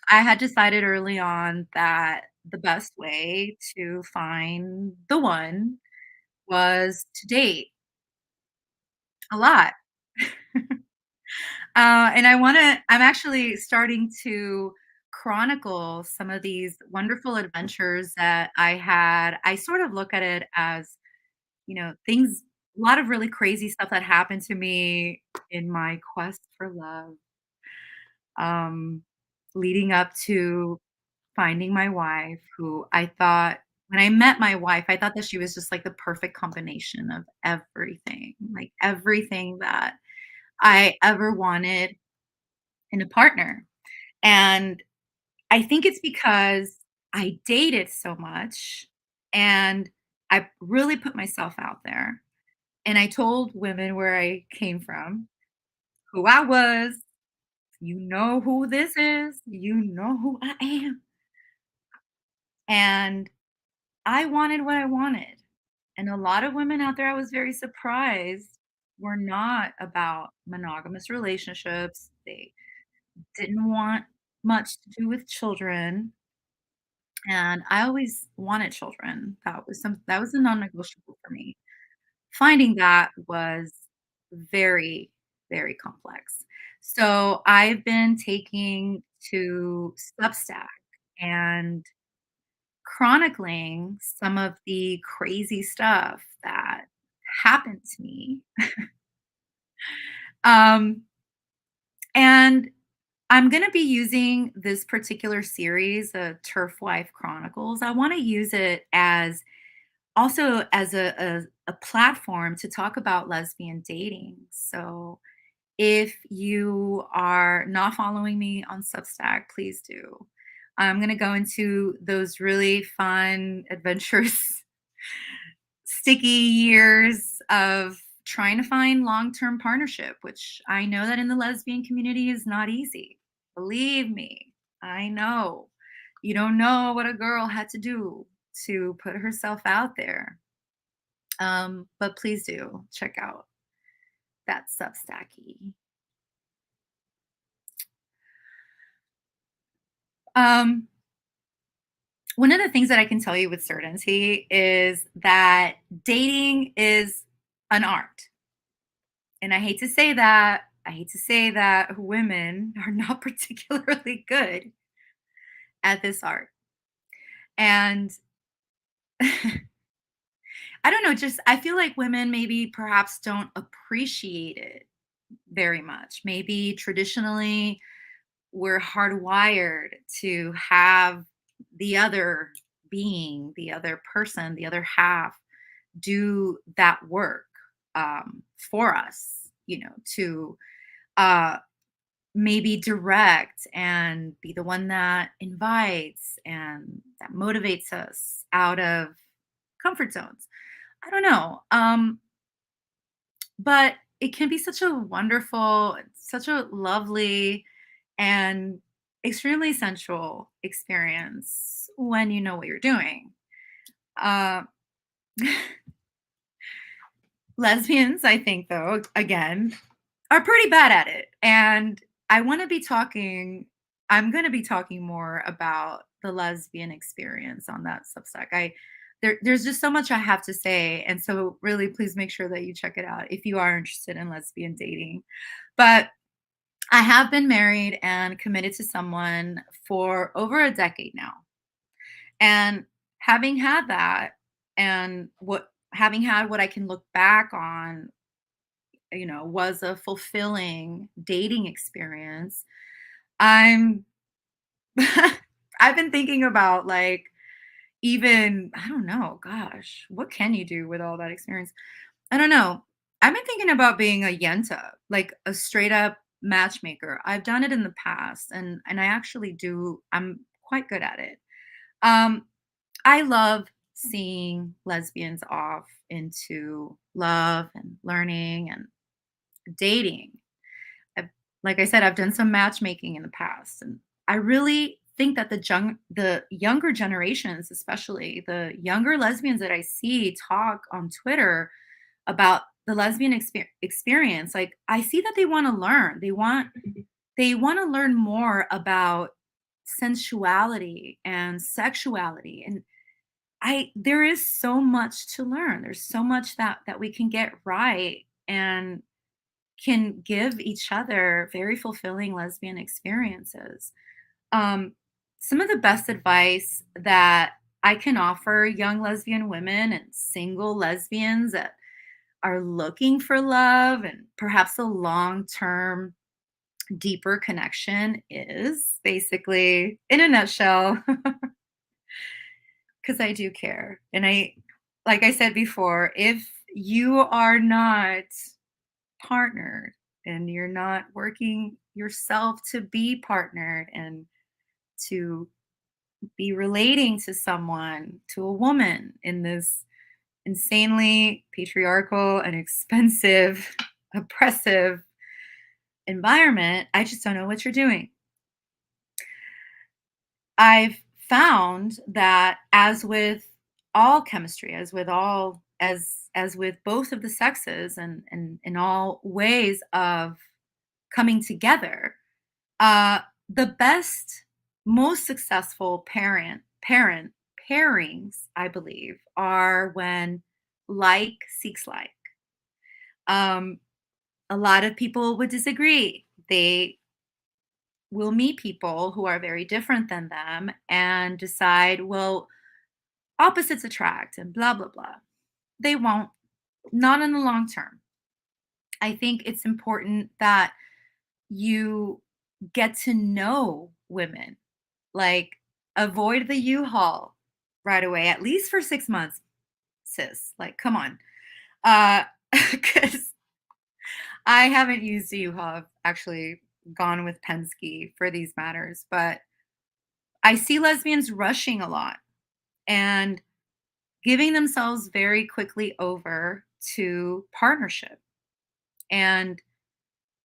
I had decided early on that the best way to find the one was to date a lot. And I'm actually starting to chronicle some of these wonderful adventures that I had. I sort of look at it as, things, a lot of really crazy stuff that happened to me in my quest for love, um, leading up to finding my wife, who I thought, when I met my wife, I thought that she was just like the perfect combination of everything, like everything that I ever wanted in a partner. And I think it's because I dated so much and I really put myself out there. And I told women where I came from, who I was. You know who this is. You know who I am. And I wanted what I wanted. And a lot of women out there, I was very surprised, were not about monogamous relationships. They didn't want much to do with children. And I always wanted children. That was a non-negotiable for me. Finding that was very, very complex. So I've been taking to Substack and chronicling some of the crazy stuff that happened to me. Um, and I'm going to be using this particular series, the Turf Wife Chronicles. I want to use it as also as a platform to talk about lesbian dating. So if you are not following me on Substack, please do. I'm going to go into those really fun, adventurous, sticky years of trying to find long-term partnership, which I know that in the lesbian community is not easy. Believe me, I know. You don't know what a girl had to do to put herself out there. But please do check out that Substacky. Um, One of the things that I can tell you with certainty is that dating is an art. And I hate to say that. I hate to say that women are not particularly good at this art. And I don't know, just I feel like women maybe perhaps don't appreciate it very much. Maybe traditionally we're hardwired to have the other being, the other person, the other half do that work for us, to uh, maybe direct and be the one that invites and that motivates us out of comfort zones. I don't know. But it can be such a wonderful, such a lovely, and extremely sensual experience when you know what you're doing. Uh, Lesbians, I think, though, again, are pretty bad at it. And I want to be talking, I'm going to be talking more about the lesbian experience on that Substack. There's just so much I have to say. And so, really, please make sure that you check it out if you are interested in lesbian dating. But I have been married and committed to someone for over a decade now. And having had that, and what having had what I can look back on, was a fulfilling dating experience. I'm I've been thinking about, like, even, I don't know, gosh, what can you do with all that experience? I don't know. I've been thinking about being a yenta, like a straight up matchmaker. I've done it in the past, and I actually do. I'm quite good at it. Um I love seeing lesbians off into love and learning and dating. I've, like I said, I've done some matchmaking in the past, and I really think that the younger generations, especially the younger lesbians that I see talk on Twitter about the lesbian experience, like, I see that they want to learn. They want to learn more about sensuality and sexuality. And there is so much to learn. There's so much that we can get right and can give each other very fulfilling lesbian experiences. Um, some of the best advice that I can offer young lesbian women and single lesbians that are looking for love and perhaps a long term, deeper connection is basically, in a nutshell, because I do care. And like I said before, if you are not partnered and you're not working yourself to be partnered and to be relating to someone, to a woman in this insanely patriarchal and expensive, oppressive environment, I just don't know what you're doing. I've found that as with all chemistry, as with both of the sexes and in all ways of coming together, uh, the best, most successful parent pairings, I believe, are when like seeks like. Um, a lot of people would disagree. They will meet people who are very different than them and decide, well, opposites attract and blah, blah, blah. They won't, not in the long term. I think it's important that you get to know women, like avoid the U-Haul right away, at least for 6 months, sis. Like, come on. Because I haven't used a U-Haul. I've actually gone with Penske for these matters, but I see lesbians rushing a lot and giving themselves very quickly over to partnership. And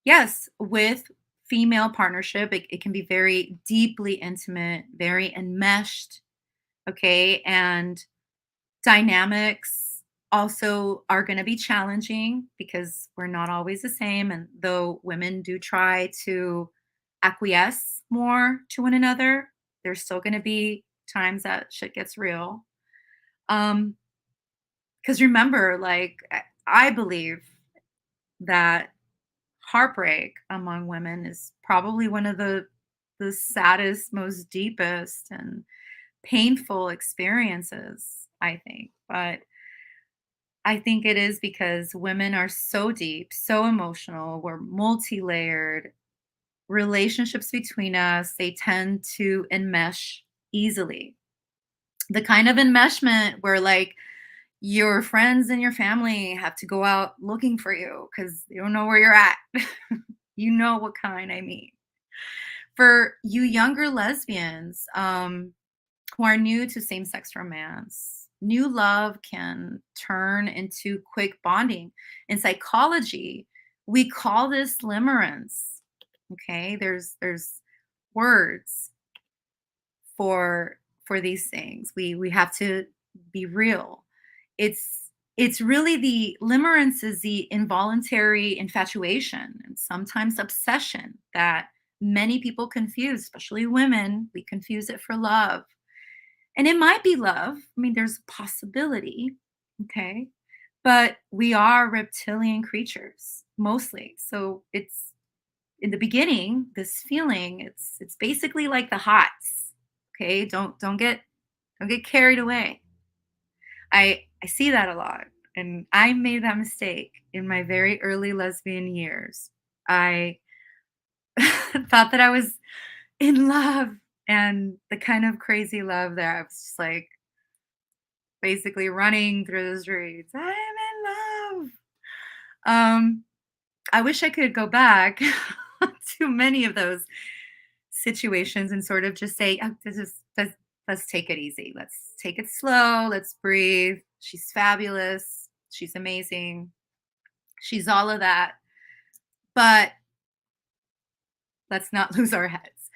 yes, with female partnership, it can be very deeply intimate, very enmeshed, okay? And dynamics also are going to be challenging because we're not always the same. And though women do try to acquiesce more to one another, there's still going to be times that shit gets real. Um, because remember, like, I believe that heartbreak among women is probably one of the saddest, most deepest, and painful experiences, I think. But I think it is because women are so deep, so emotional, we're multi-layered. Relationships between us, they tend to enmesh easily. The kind of enmeshment where like your friends and your family have to go out looking for you because they don't know where you're at. You know what kind I mean. For you younger lesbians who are new to same sex romance, new love can turn into quick bonding. In psychology, we call this limerence. Okay, there's words for these things. We have to be real. It's really the limerence is the involuntary infatuation and sometimes obsession that many people confuse, especially women. We confuse it for love. And it might be love. I mean, there's a possibility, okay? But we are reptilian creatures mostly. So it's in the beginning, this feeling, it's basically like the hots. Okay? Don't get carried away. I see that a lot. And I made that mistake in my very early lesbian years. I thought that I was in love and the kind of crazy love that I was just like basically running through the streets. I'm in love. Um, I wish I could go back to many of those situations and sort of just say, oh, let's take it easy. Let's take it slow. Let's breathe. She's fabulous. She's amazing. She's all of that. But let's not lose our heads.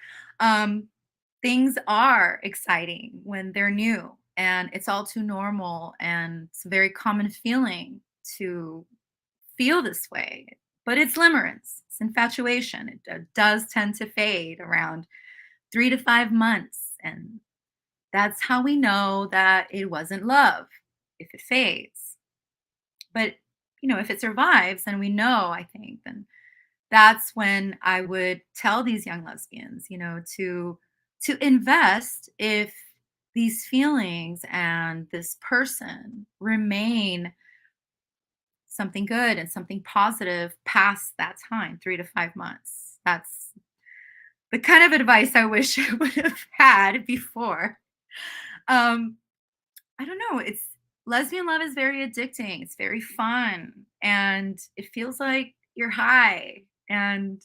Things are exciting when they're new, and it's all too normal. And it's a very common feeling to feel this way. But it's limerence, it's infatuation. It does tend to fade around 3 to 5 months. And that's how we know that it wasn't love, if it fades. But, if it survives, and we know, I think, then that's when I would tell these young lesbians, to invest if these feelings and this person remain something good and something positive past that time, 3 to 5 months. That's the kind of advice I wish I would have had before. Um, I don't know. It's Lesbian love is very addicting. It's very fun, and it feels like you're high, and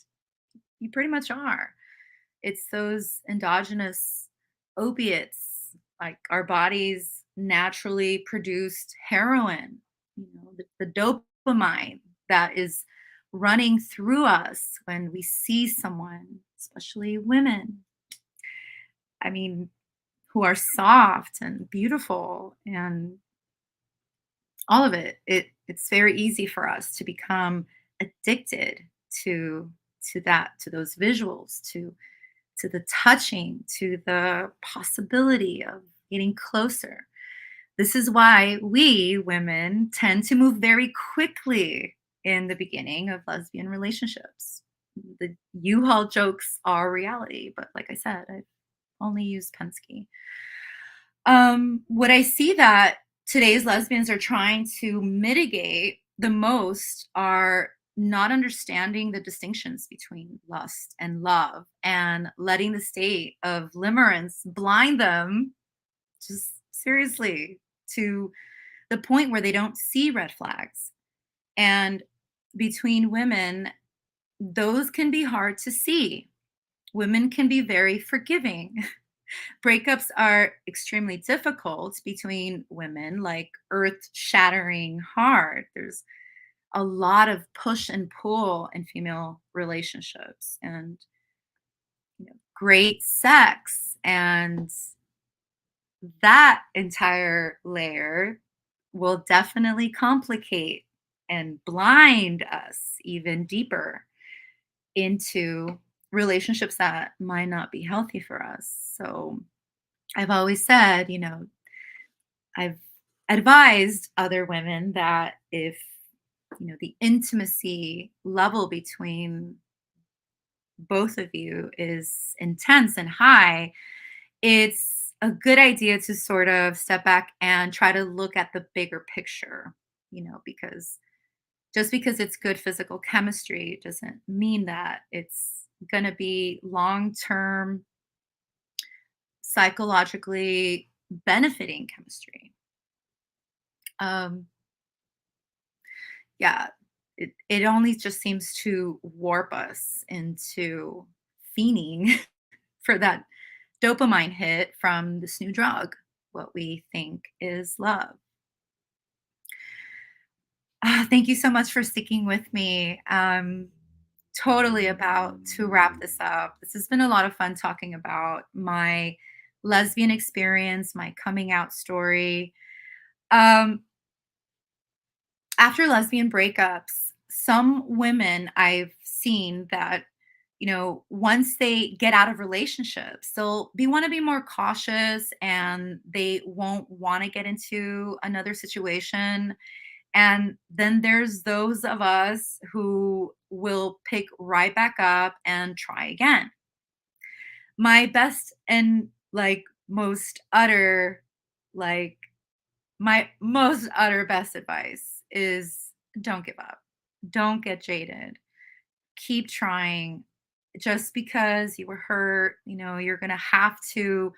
you pretty much are. It's those endogenous opiates, like our bodies naturally produced heroin, the dopamine that is running through us when we see someone, especially women. I mean, who are soft and beautiful and all of it. It's very easy for us to become addicted to to those visuals, to the touching, to the possibility of getting closer. This is why we women tend to move very quickly in the beginning of lesbian relationships. The U-Haul jokes are reality, but like I said, I've only used Penske. What I see that today's lesbians are trying to mitigate the most are not understanding the distinctions between lust and love, and letting the state of limerence blind them, just seriously, to the point where they don't see red flags. And between women, those can be hard to see. Women can be very forgiving. Breakups are extremely difficult between women, like earth shattering hard. There's a lot of push and pull in female relationships, and great sex, and that entire layer will definitely complicate and blind us even deeper into relationships that might not be healthy for us. So I've always said, I've advised other women that if, the intimacy level between both of you is intense and high, it's a good idea to sort of step back and try to look at the bigger picture, because just because it's good physical chemistry doesn't mean that it's going to be long term psychologically benefiting chemistry. Um, yeah, it only just seems to warp us into fiending for that dopamine hit from this new drug, what we think is love. Thank you so much for sticking with me. Totally about to wrap this up. This has been a lot of fun talking about my lesbian experience, my coming out story. Um, After lesbian breakups, some women I've seen that, once they get out of relationships, they'll be want to be more cautious, and they won't want to get into another situation. And then there's those of us who will pick right back up and try again. My best and most utter, like my most utter best advice is don't give up. Don't get jaded. Keep trying. Just because you were hurt, you're going to have to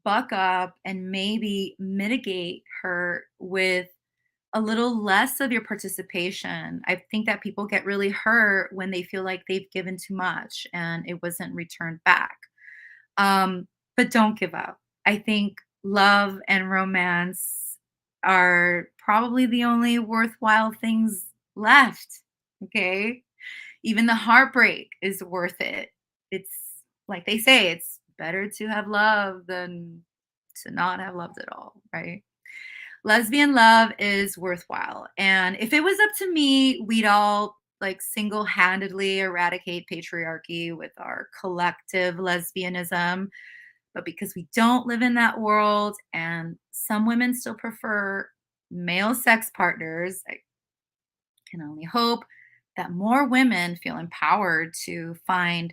buck up and maybe mitigate hurt with a little less of your participation. I think that people get really hurt when they feel like they've given too much and it wasn't returned back. But don't give up. I think love and romance are probably the only worthwhile things left. Okay. Even the heartbreak is worth it. It's like they say, it's better to have love than to not have loved at all. Right. Lesbian love is worthwhile. And if it was up to me, we'd all like single-handedly eradicate patriarchy with our collective lesbianism, but because we don't live in that world and some women still prefer male sex partners, I can only hope that more women feel empowered to find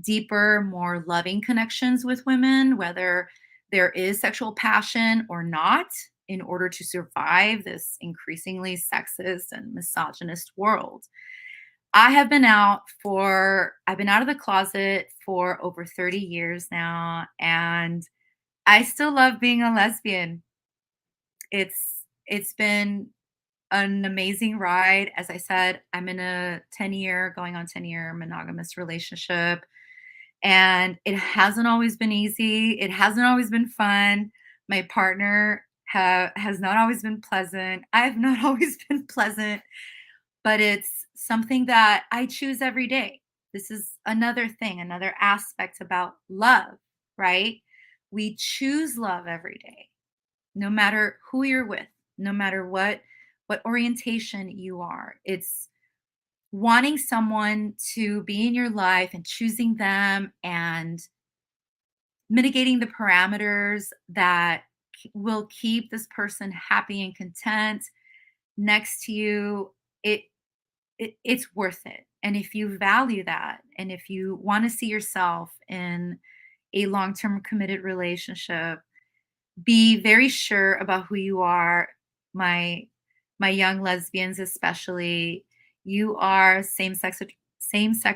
deeper, more loving connections with women, whether there is sexual passion or not, in order to survive this increasingly sexist and misogynist world. I've been out of the closet for over 30 years now, and I still love being a lesbian. It's been an amazing ride. As I said, I'm in a 10-year, going on 10-year monogamous relationship, and it hasn't always been easy. It hasn't always been fun. My partner has not always been pleasant. I've not always been pleasant, but it's something that I choose every day. This is another thing, another aspect about love, right? We choose love every day, no matter who you're with, no matter what orientation you are. It's wanting someone to be in your life and choosing them and mitigating the parameters that will keep this person happy and content next to you. It's worth it. And if you value that, and if you want to see yourself in a long-term committed relationship, be very sure about who you are. My young lesbians especially, you are same sex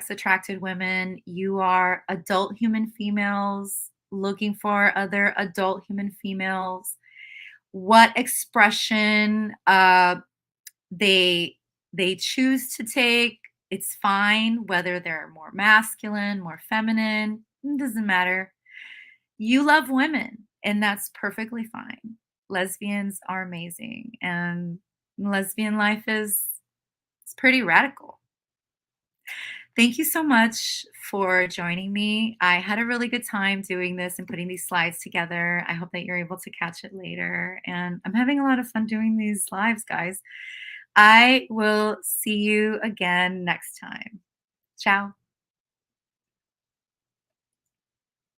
attracted women. You are adult human females looking for other adult human females. What expression they they choose to take, it's fine, whether they're more masculine, more feminine, it doesn't matter. You love women, and that's perfectly fine. Lesbians are amazing, and lesbian life is it's pretty radical. Thank you so much for joining me. I had a really good time doing this and putting these slides together. I hope that you're able to catch it later. And I'm having a lot of fun doing these lives, guys. I will see you again next time. Ciao.